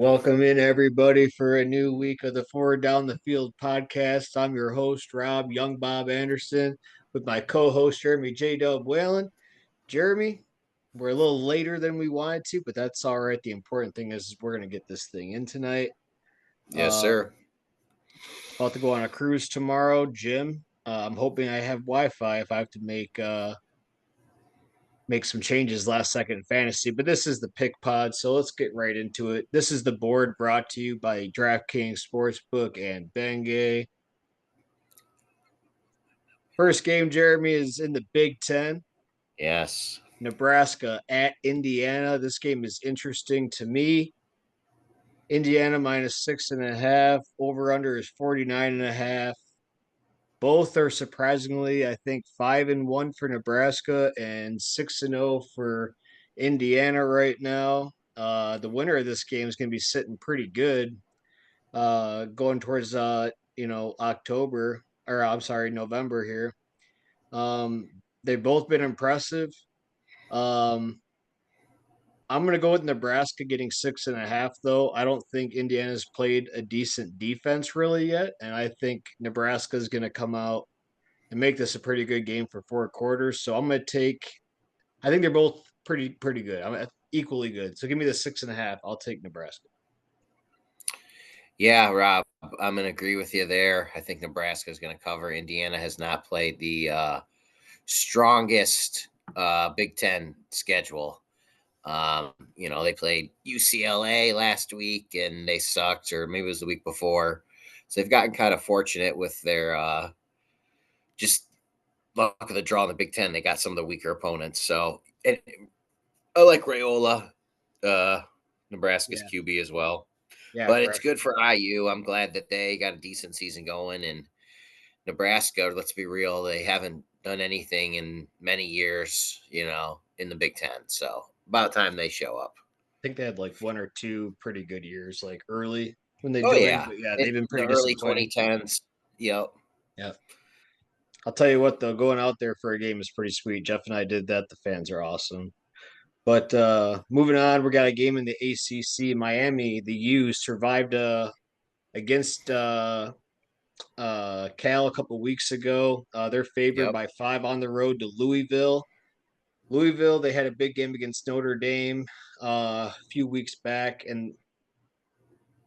Welcome in, everybody, for a new week of the Forward Down the Field podcast. I'm your host, Rob Young Bob Anderson, with my co host, Jeremy J. Dub Whalen. Jeremy, we're a little later than we wanted to, but that's all right. The important thing is we're going to get this thing in tonight. Yes, Uh, sir. about to go on a cruise tomorrow, Jim. I'm hoping I have Wi Fi if I have to make some changes last second in fantasy, but this is the pick pod, so let's get right into it. This is the board brought to you by DraftKings Sportsbook and Bengay. First game, Jeremy, is in the Big Ten. Yes. Nebraska at Indiana. This game is interesting to me. Indiana minus 6.5. Over under is 49.5. Both are surprisingly, I think, 5-1 for Nebraska and 6-0 for Indiana right now. The winner of this game is going to be sitting pretty good, going towards October, or I'm sorry, November here. They've both been impressive. Um, I'm going to go with Nebraska getting 6.5, though. I don't think Indiana's played a decent defense really yet, and I think Nebraska is going to come out and make this a pretty good game for 4 quarters. So I'm going to take. I think they're both pretty good. I'm equally good. So give me the 6.5. I'll take Nebraska. Yeah, Rob, I'm going to agree with you there. I think Nebraska is going to cover. Indiana has not played the strongest Big Ten schedule. They played UCLA last week and they sucked, or maybe it was the week before. So they've gotten kind of fortunate with their just luck of the draw in the Big Ten. They got some of the weaker opponents. So and I like Rayola, Nebraska's Yeah, QB as well. yeah, But it's fresh. good for IU. I'm glad that they got a decent season going. And Nebraska, let's be real, they haven't done anything in many years, in the Big Ten. So about time they show up. I think they had like one or two pretty good years, like early when they Oh joined. yeah, But yeah, in they've been the pretty early disappointing. 2010s. Yep. Yeah, I'll tell you what though, going out there for a game is pretty sweet. Jeff and I did that. The fans are awesome. But moving on, we got a game in the ACC. Miami, the U survived against Cal a couple weeks ago. They're favored Yep. by 5 on the road to Louisville. Louisville, they had a big game against Notre Dame a few weeks back, and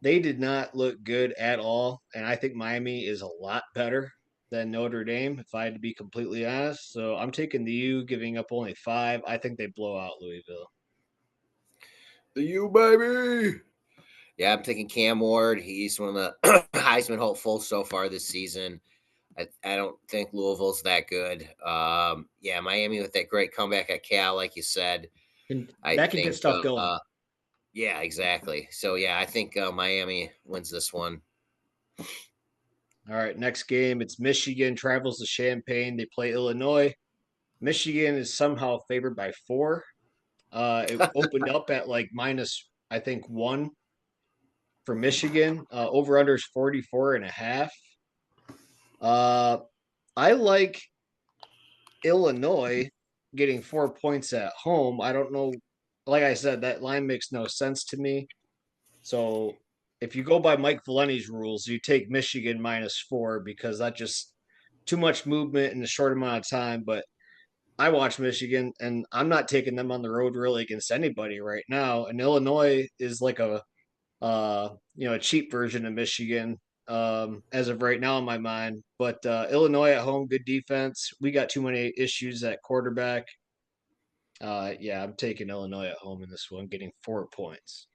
they did not look good at all. And I think Miami is a lot better than Notre Dame, if I had to be completely honest. So I'm taking the U, giving up only 5. I think they blow out Louisville. The U baby. Yeah, I'm taking Cam Ward. He's one of the Heisman hopefuls so far this season. I don't think Louisville's that good. Yeah, Miami with that great comeback at Cal, like you said. And I that can get think, stuff going. yeah, exactly. So yeah, I think Miami wins this one. All right, next game. It's Michigan travels to Champaign. They play Illinois. Michigan is somehow favored by 4. It opened up at like minus, I think, 1 for Michigan. Over under is 44.5. Uh, I like Illinois getting 4 points at home. I don't know. Like I said, that line makes no sense to me. So if you go by Mike Valenti's rules, you take Michigan -4 because that just too much movement in a short amount of time. But I watch Michigan, and I'm not taking them on the road really against anybody right now. And Illinois is like a cheap version of Michigan as of right now in my mind. But Illinois at home, good defense. We got too many issues at quarterback. Yeah, I'm taking Illinois at home in this one, getting 4 points.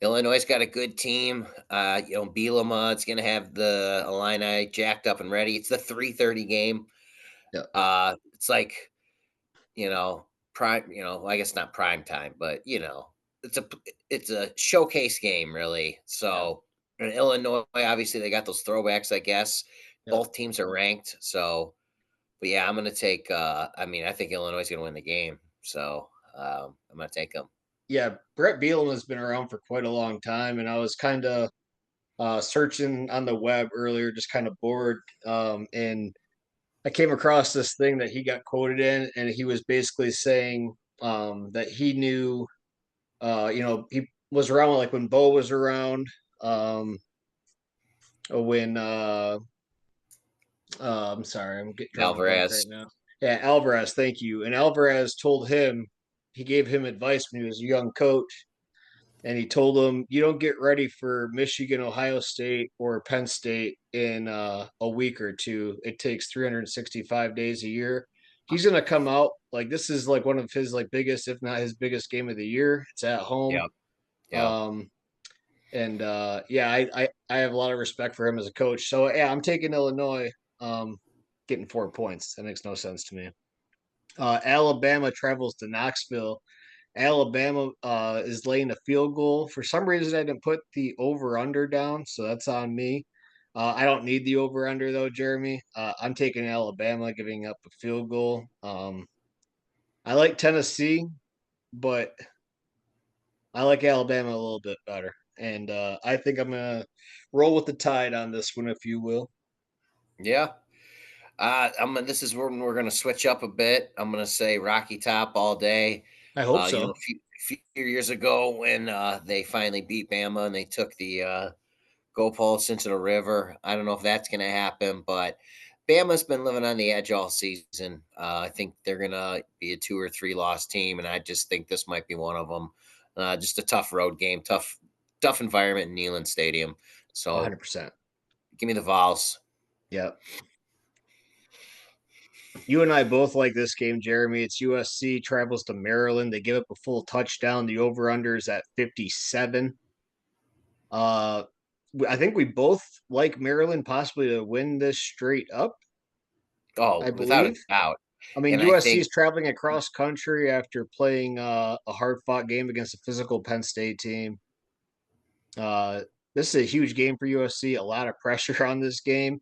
Illinois got a good team. Bielema, it's going to have the Illini jacked up and ready. It's the 3:30 game. Yeah, It's like prime. I guess not prime time, but it's a showcase game really. yeah, So in Illinois, obviously they got those throwbacks. I guess yeah. both teams are ranked. So, but yeah, I'm going to take. I think Illinois is going to win the game. So I'm going to take them. Yeah, Brett Bielema has been around for quite a long time, and I was kind of searching on the web earlier, just kind of bored, and I came across this thing that he got quoted in, and he was basically saying that he knew, he was around, like when Bo was around, when I'm sorry, I'm getting drawing a blank right Alvarez. now. Yeah, Alvarez, thank you. And Alvarez told him, he gave him advice when he was a young coach, and he told him, "You don't get ready for Michigan, Ohio State, or Penn State in a week or two. It takes 365 days a year." He's gonna come out like this is like one of his like biggest, if not his biggest game of the year. It's at home. Yep. Yep. Um, and yeah, I have a lot of respect for him as a coach. So yeah, I'm taking Illinois, um, getting 4 points. That makes no sense to me. Alabama travels to Knoxville. Alabama is laying a field goal. For some reason, I didn't put the over under down, so that's on me. I don't need the over under though, Jeremy. I'm taking Alabama, giving up a field goal. I like Tennessee, but I like Alabama a little bit better. And I think I'm going to roll with the tide on this one, if you will. Yeah. This is when we're gonna switch up a bit. I'm gonna say Rocky Top all day. I hope You know, so. few years ago when they finally beat Bama and they took the goalposts into the river. I don't know if that's gonna happen, but Bama's been living on the edge all season. I think they're gonna be a 2 or 3 loss team, and I just think this might be one of them. Just a tough road game, tough environment in Neyland Stadium. So 100%. give me the Vols. Yep. You and I both like this game, Jeremy. It's USC travels to Maryland. They give up a full touchdown. The over under is at 57. Uh, I think we both like Maryland possibly to win this straight up, Oh, I without a believe. doubt. I mean, And I USC think, is traveling across country after playing a hard fought game against a physical Penn State team. Uh, this is a huge game for USC, a lot of pressure on this game.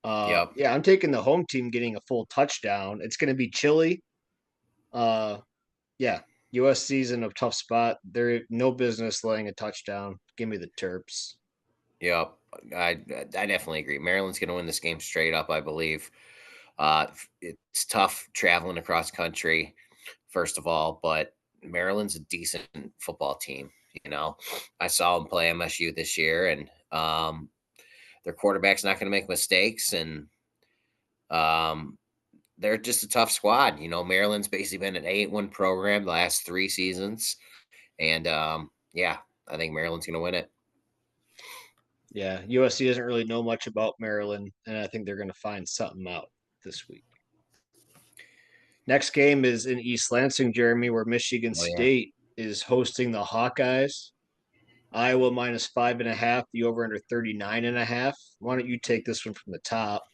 yep, Yeah, I'm taking the home team getting a full touchdown. It's going to be chilly. Uh, yeah, USC's in a tough spot. They're no business laying a touchdown. Give me the Terps. yep. I definitely agree. Maryland's going to win this game straight up, I believe. It's tough traveling across country, first of all, but Maryland's a decent football team. You know, I saw them play MSU this year, and their quarterback's not going to make mistakes, and um, they're just a tough squad. You know, Maryland's basically been an 8-1 program the last 3 seasons, and yeah, I think Maryland's going to win it. Yeah, USC doesn't really know much about Maryland, and I think they're going to find something out this week. Next game is in East Lansing, Jeremy, where Michigan Oh yeah. State is hosting the Hawkeyes. Iowa minus 5.5, the over under 39.5. Why don't you take this one from the top?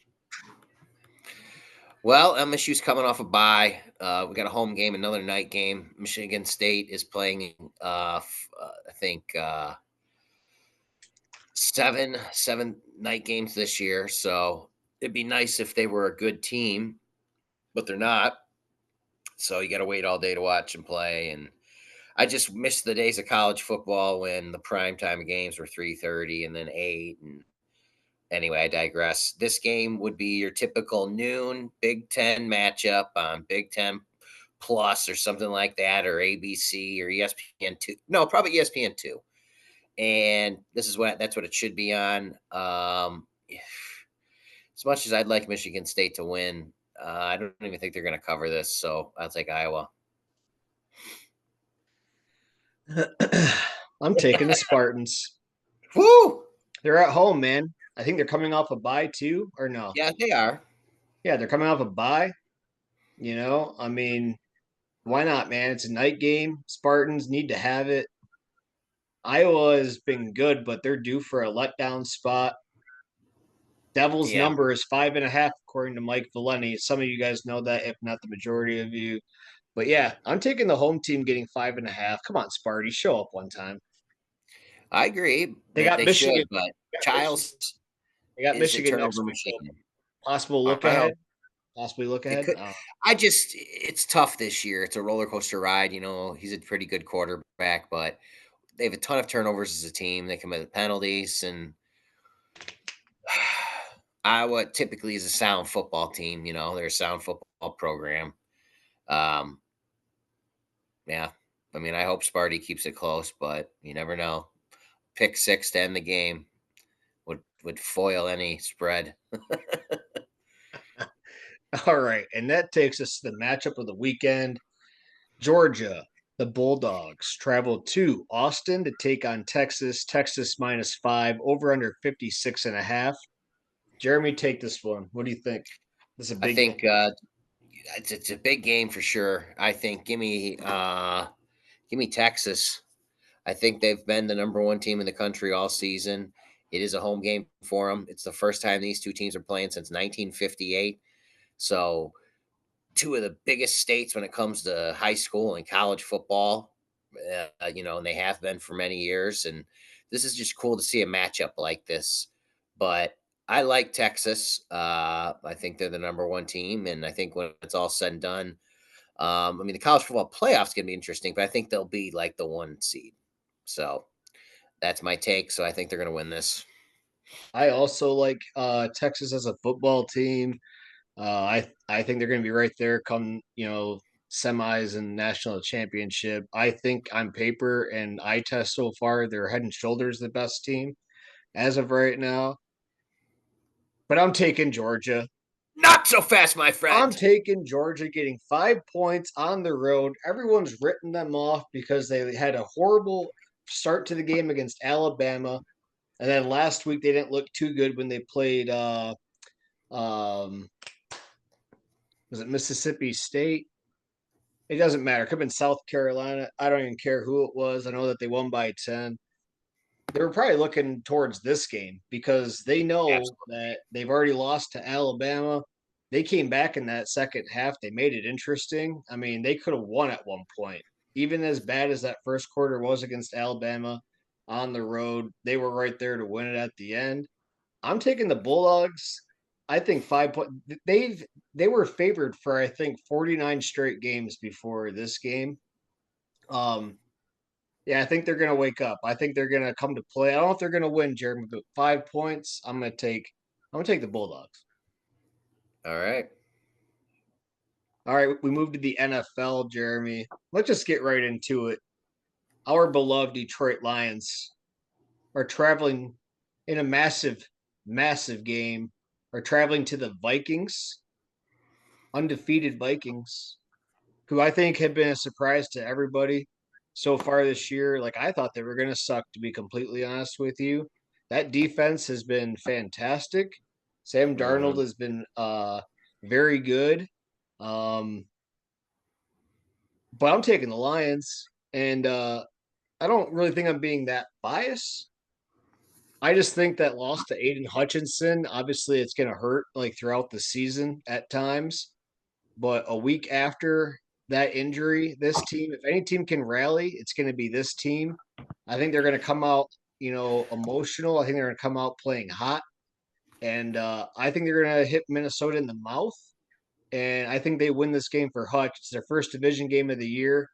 Well, MSU's coming off a bye. We got a home game, another night game. Michigan State is playing, I think, seven night games this year. So it'd be nice if they were a good team, but they're not. So you got to wait all day to watch them play. And I just miss the days of college football when the primetime games were 3:30 and then 8. And anyway, I digress. This game would be your typical noon Big Ten matchup on Big Ten Plus or something like that, or ABC or ESPN2. No, probably ESPN2. And that's what it should be on. As much as I'd like Michigan State to win, I don't even think they're going to cover this. So I'll take Iowa. I'm taking the Spartans. Woo! They're at home, man. I think they're coming off a bye too, or no? Yeah, they are. Yeah, they're coming off a bye. I mean, why not, man? It's a night game. Spartans need to have it. Iowa has been good, but they're due for a letdown spot. Devil's Yeah, number is 5.5, according to Mike Valeni. Some of you guys know that, if not the majority of you. But yeah, I'm taking the home team getting 5.5. Come on, Sparty, show up one time. I agree They that got they Michigan. should, but They got Michigan. Childs They got is a Michigan turnover next week, though. machine. Possible look I ahead. hope Possibly look it ahead. could. It's tough this year. It's a roller coaster ride. You know, he's a pretty good quarterback, but they have a ton of turnovers as a team. They commit penalties, and Iowa typically is a sound football team. You know, they're a sound football program. Um, yeah. I mean, I hope Sparty keeps it close, but you never know. Pick six to end the game would foil any spread. All right, and that takes us to the matchup of the weekend. Georgia, the Bulldogs, travel to Austin to take on Texas. Texas -5, over under 56.5. Jeremy, take this one. What do you think? This is a I big think game. it's a big game for sure. I think give me Texas. I think they've been the number one team in the country all season. It is a home game for them. It's the first time these two teams are playing since 1958. So two of the biggest states when it comes to high school and college football, and they have been for many years. And this is just cool to see a matchup like this. But I like Texas. I think they're the number one team. And I think when it's all said and done, I mean, the college football playoffs going to be interesting, but I think they'll be like the one seed. So that's my take. So I think they're going to win this. I also like Texas as a football team. I think they're going to be right there come semis and national championship. I think on paper and eye test so far, they're head and shoulders the best team as of right now. But I'm taking Georgia. Not so fast, my I'm friend. taking Georgia getting 5 points on the road. Everyone's written them off because they had a horrible start to the game against Alabama. And then last week they didn't look too good when they played um was it Mississippi State? It doesn't matter. It could have been South Carolina. I don't even care who it was. I know that they won by 10. They were probably looking towards this game because they know Absolutely. that they've already lost to Alabama. They came back in that second half. They made it interesting. I mean, they could have won at one point. Even as bad as that first quarter was against Alabama on the road, they were right there to win it at the end. I'm taking the Bulldogs. I think 5 point. They were favored for I think 49 straight games before this game. Um, yeah, I think they're gonna wake up. I think they're gonna come to play. I don't know if they're gonna win, Jeremy, but 5 points. I'm gonna take the Bulldogs. All right. All right, we move to the NFL, Jeremy. Let's just get right into it. Our beloved Detroit Lions are traveling in a massive, massive game. Are traveling to the Vikings, undefeated Vikings, who I think have been a surprise to everybody so far this year. Like I thought they were going to suck, to be completely honest with you. That defense has been fantastic. Sam Darnold Hmm. has been very good. Um, but I'm taking the Lions, and I don't really think I'm being that biased. I just think that loss to Aiden Hutchinson, obviously, it's going to hurt like throughout the season at times. But a week after that injury, this team, if any team can rally, it's going to be this team. I think they're going to come out, emotional. I think they're going to come out playing hot. And I think they're going to hit Minnesota in the mouth. And I think they win this game for Hutch. It's their first division game of the year.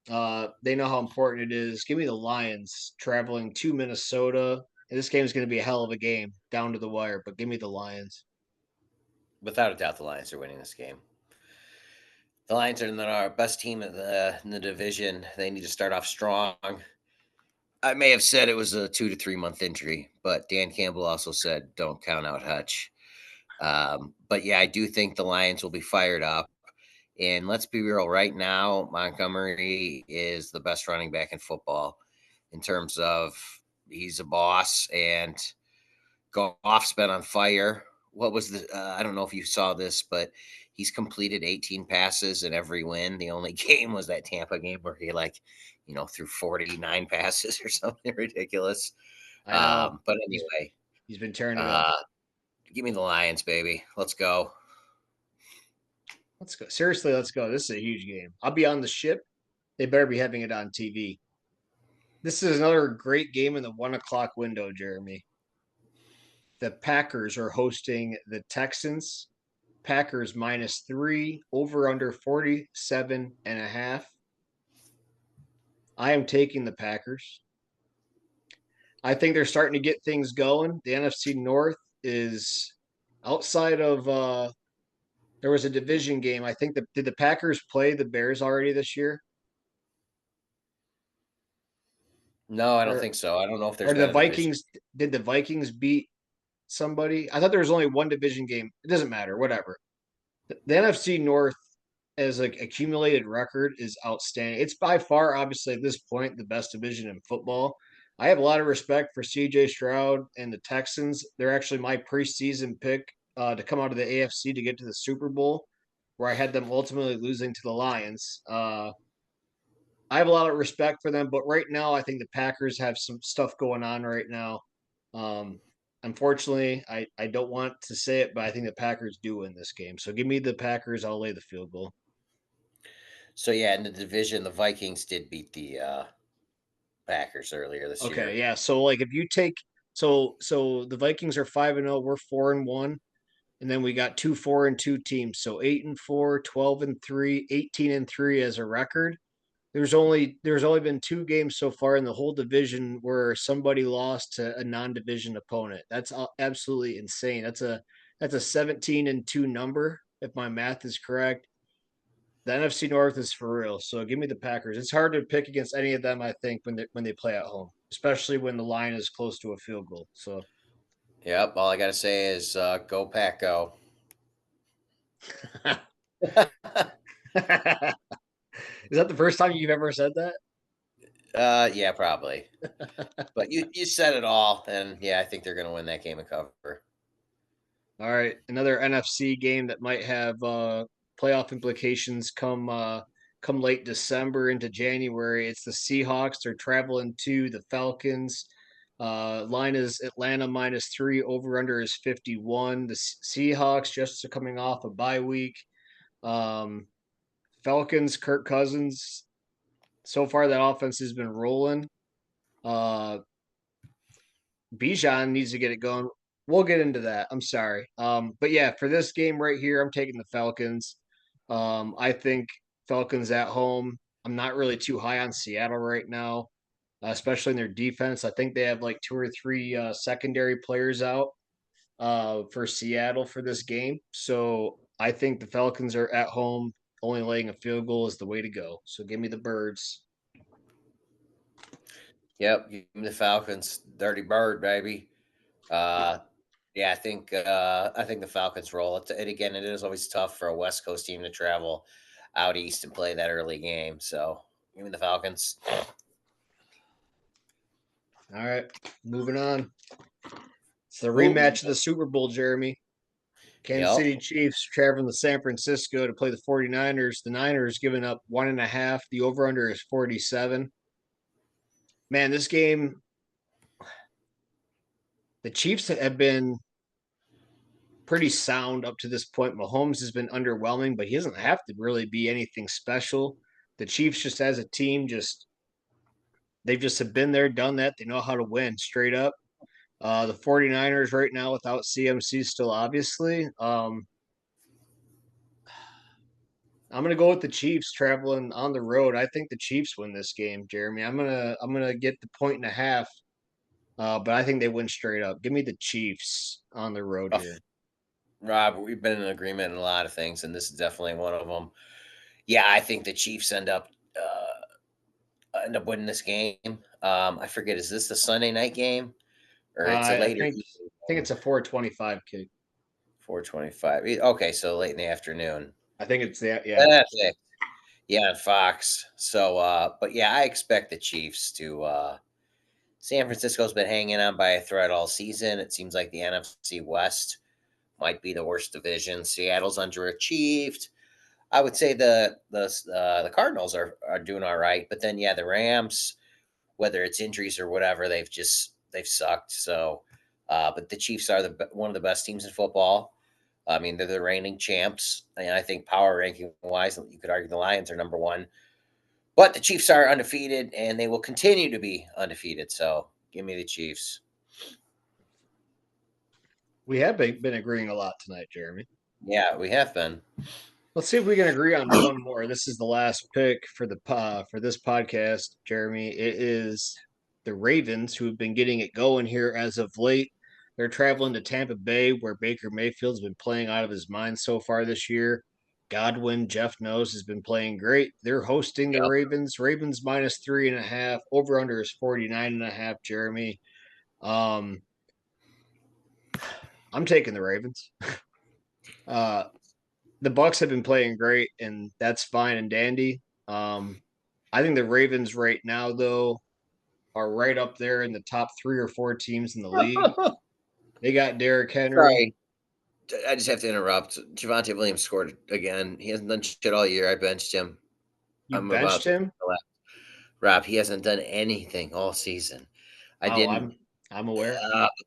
They know how important it is. Give me the Lions traveling to Minnesota. And this game is going to be a hell of a game down to the wire, but give me the Lions. Without a doubt, the Lions are winning this game. The Lions are our best team in the division. They need to start off strong. I may have said it was a 2 to 3 month injury, but Dan Campbell also said don't count out Hutch. But yeah, I do think the Lions will be fired up. And let's be real, right now, Montgomery is the best running back in football in terms of he's a boss and Goff's been on fire. What was the? I don't know if you saw this, but he's completed 18 passes in every win. The only game was that Tampa game where he threw 49 passes or something ridiculous. I know But he's anyway, he's been tearing it up. uh, give me the Lions, baby. Let's go. Let's go. Seriously, let's go. This is a huge game. I'll be on the ship. They better be having it on TV. This is another great game in the 1 o'clock window, Jeremy. The Packers are hosting the Texans. Packers -3, over under 47.5. I am taking the Packers. I think they're starting to get things going. The NFC North is outside of there was a division game. I think did the Packers play the Bears already this year? No, I don't Or think so. I don't know if there's or the been a division. Vikings did the Vikings beat somebody? I thought there was only one division game. It doesn't matter, whatever. The NFC North as like accumulated record is outstanding. It's by far, obviously, at this point, the best division in football. I have a lot of respect for CJ Stroud and the Texans. They're actually my preseason pick to come out of the AFC to get to the Super Bowl, where I had them ultimately losing to the Lions. I have a lot of respect for them, but right now I think the Packers have some stuff going on right now. Um, unfortunately, I don't want to say it, but I think the Packers do win this game. So give me the Packers. I'll lay the field goal. So yeah, in the division, the Vikings did beat the Packers earlier this Okay, year. yeah. So like if you take so the Vikings are 5-0, we're 4-1, and then we got two 4-2 teams. So 8-4, 12-3, 18-3 as a record. There's only been two games so far in the whole division where somebody lost to a non-division opponent. That's absolutely insane. That's a 17-2 number if my math is correct. The NFC North is for real. So give me the Packers. It's hard to pick against any of them, I think, when they play at home, especially when the line is close to a field goal. So Yep. All I gotta say is go Pack go. is that the first time you've ever said that? Yeah, probably. But you said it all, and yeah, I think they're gonna win that game and cover. All right, another NFC game that might have playoff implications come late December into January. It's the Seahawks. They're traveling to the Falcons. Line is Atlanta -3. Over under is 51. The Seahawks just coming off a bye week. Um, Falcons. Kirk Cousins. So far, that offense has been rolling. Uh, Bijan needs to get it going. We'll get into that. I'm sorry. But yeah, for this game right here, I'm taking the Falcons. I think Falcons at home. I'm not really too high on Seattle right now, especially in their defense. I think they have like two or three secondary players out for Seattle for this game. So I think the Falcons are at home. Only laying a field goal is the way to go. So give me the birds. Yep, give me the Falcons, dirty bird, baby. Uh, yeah, I think the Falcons roll. And again, it is always tough for a West Coast team to travel out east and play that early game. So give me the Falcons. All right, moving on. It's the Ooh, rematch of the Super Bowl, Jeremy. Kansas yep. City Chiefs traveling to San Francisco to play the 49ers. The Niners giving up 1.5. The over under is 47. Man, this game, the Chiefs have been pretty sound up to this point. Mahomes has been underwhelming, but he doesn't have to really be anything special. The Chiefs, just as a team, they've just have been there, done that. They know how to win straight up. The 49ers right now without CMC still obviously. I'm gonna go with the Chiefs traveling on the road. I think the Chiefs win this game, Jeremy. I'm gonna get the point and a half, but I think they win straight up. Give me the Chiefs on the road Oh, here. Rob, we've been in agreement in a lot of things, and this is definitely one of them. Yeah, I think the Chiefs end up winning this game. I forget, is this the Sunday night game or it's a I later think evening I think game? it's a 425 kick. 4:25. Okay, so late in the afternoon. I think it's that. Yeah, Perfect. Yeah, on Fox. So, but yeah, I expect the Chiefs to. San Francisco's been hanging on by a thread all season. It seems like the NFC West might be the worst division. Seattle's underachieved. I would say the Cardinals are doing all right, but then yeah, the Rams, whether it's injuries or whatever, they've sucked. So, but the Chiefs are one of the best teams in football. I mean, they're the reigning champs, and I think power ranking wise, you could argue the Lions are number one. But the Chiefs are undefeated, and they will continue to be undefeated. So, give me the Chiefs. we have been agreeing a lot tonight, Jeremy. Yeah, we have been. Let's see if we can agree on one more. This is the last pick for this podcast, Jeremy. It is the Ravens who have been getting it going here as of late. They're traveling to Tampa Bay, where Baker Mayfield's been playing out of his mind so far this year. Godwin, Jeff Knows has been playing great. They're hosting the Yep. Ravens. Ravens minus 3.5. Over under is 49.5. Jeremy. Um, I'm taking the Ravens. Uh, the Bucks have been playing great, and that's fine and dandy. I think the Ravens right now, though, are right up there in the top 3 or 4 teams in the league. They got Derrick Henry. Sorry, I just have to interrupt. Javante Williams scored again. He hasn't done shit all year. I benched him. You I'm about benched to him. Rob, he hasn't done anything all season. I Oh, didn't. I'm aware.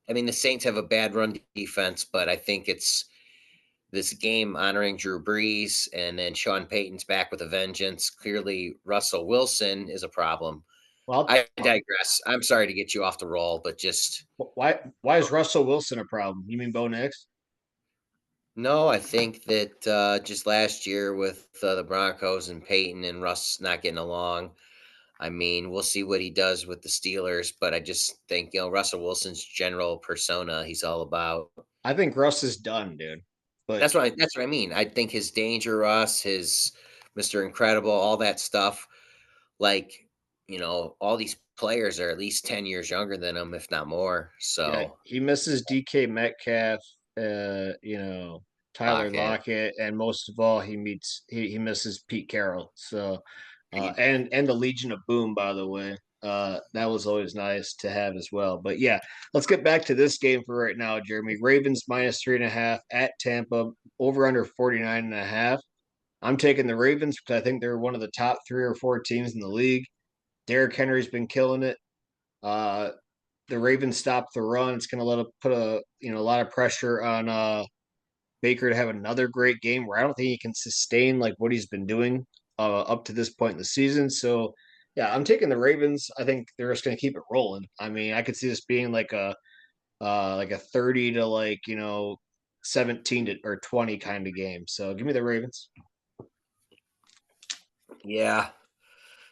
I mean, the Saints have a bad run defense, but I think it's this game honoring Drew Brees, and then Sean Payton's back with a vengeance. Clearly, Russell Wilson is a problem. Well, I digress. I'm sorry to get you off the roll, but just why is Russell Wilson a problem? You mean Bo Nix? no. I think that just last year with the Broncos and Peyton and Russ not getting along. I mean, we'll see what he does with the Steelers, but I just think Russell Wilson's general persona he's all about. I think Russ is done, dude. But That's what I mean. I think his Danger Us, his Mr. Incredible, all that stuff, like, all these players are at least 10 years younger than him, if not more. yeah, So, he misses DK Metcalf, Tyler Lockett. Lockett, and most of all, he misses Pete Carroll. So, He, and the Legion of Boom, by the way. That was always nice to have as well. But yeah, let's get back to this game for right now, Jeremy. Ravens minus 3.5 at Tampa, over under 49.5. I'm taking the Ravens because I think they're one of the top 3 or 4 teams in the league. Derrick Henry's been killing it. Uh, the Ravens stop the run. It's going to put a lot of pressure on Baker to have another great game where I don't think he can sustain like what he's been doing up to this point in the season. So yeah, I'm taking the Ravens. I think they're just going to keep it rolling. I mean, I could see this being like a 30 to 17 to or 20 kind of game. So give me the Ravens. yeah,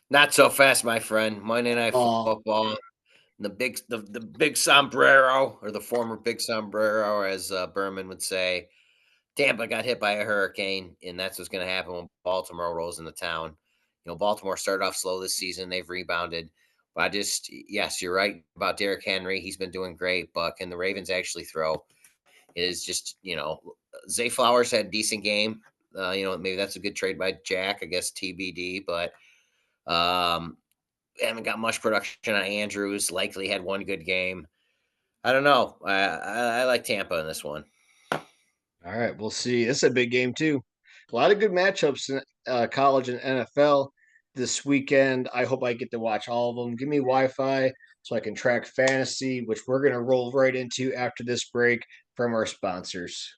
not so fast, my friend. Monday Night Oh, Football. The big sombrero, or the former big sombrero, as Berman would say. Tampa got hit by a hurricane, and that's what's going to happen when Baltimore rolls into town. Baltimore started off slow this season; they've rebounded. But yes, you're right about Derrick Henry. He's been doing great, but can the Ravens actually throw? Is just Zay Flowers had a decent game. Maybe that's a good trade by Jack. I guess TBD, but um, haven't got much production on Andrews. Likely had one good game. I don't know. I like Tampa in this one. all right, we'll see. This is a big game too. A lot of good matchups in college and NFL this weekend. I hope I get to watch all of them. Give me Wi-Fi so I can track fantasy, which we're going to roll right into after this break from our sponsors.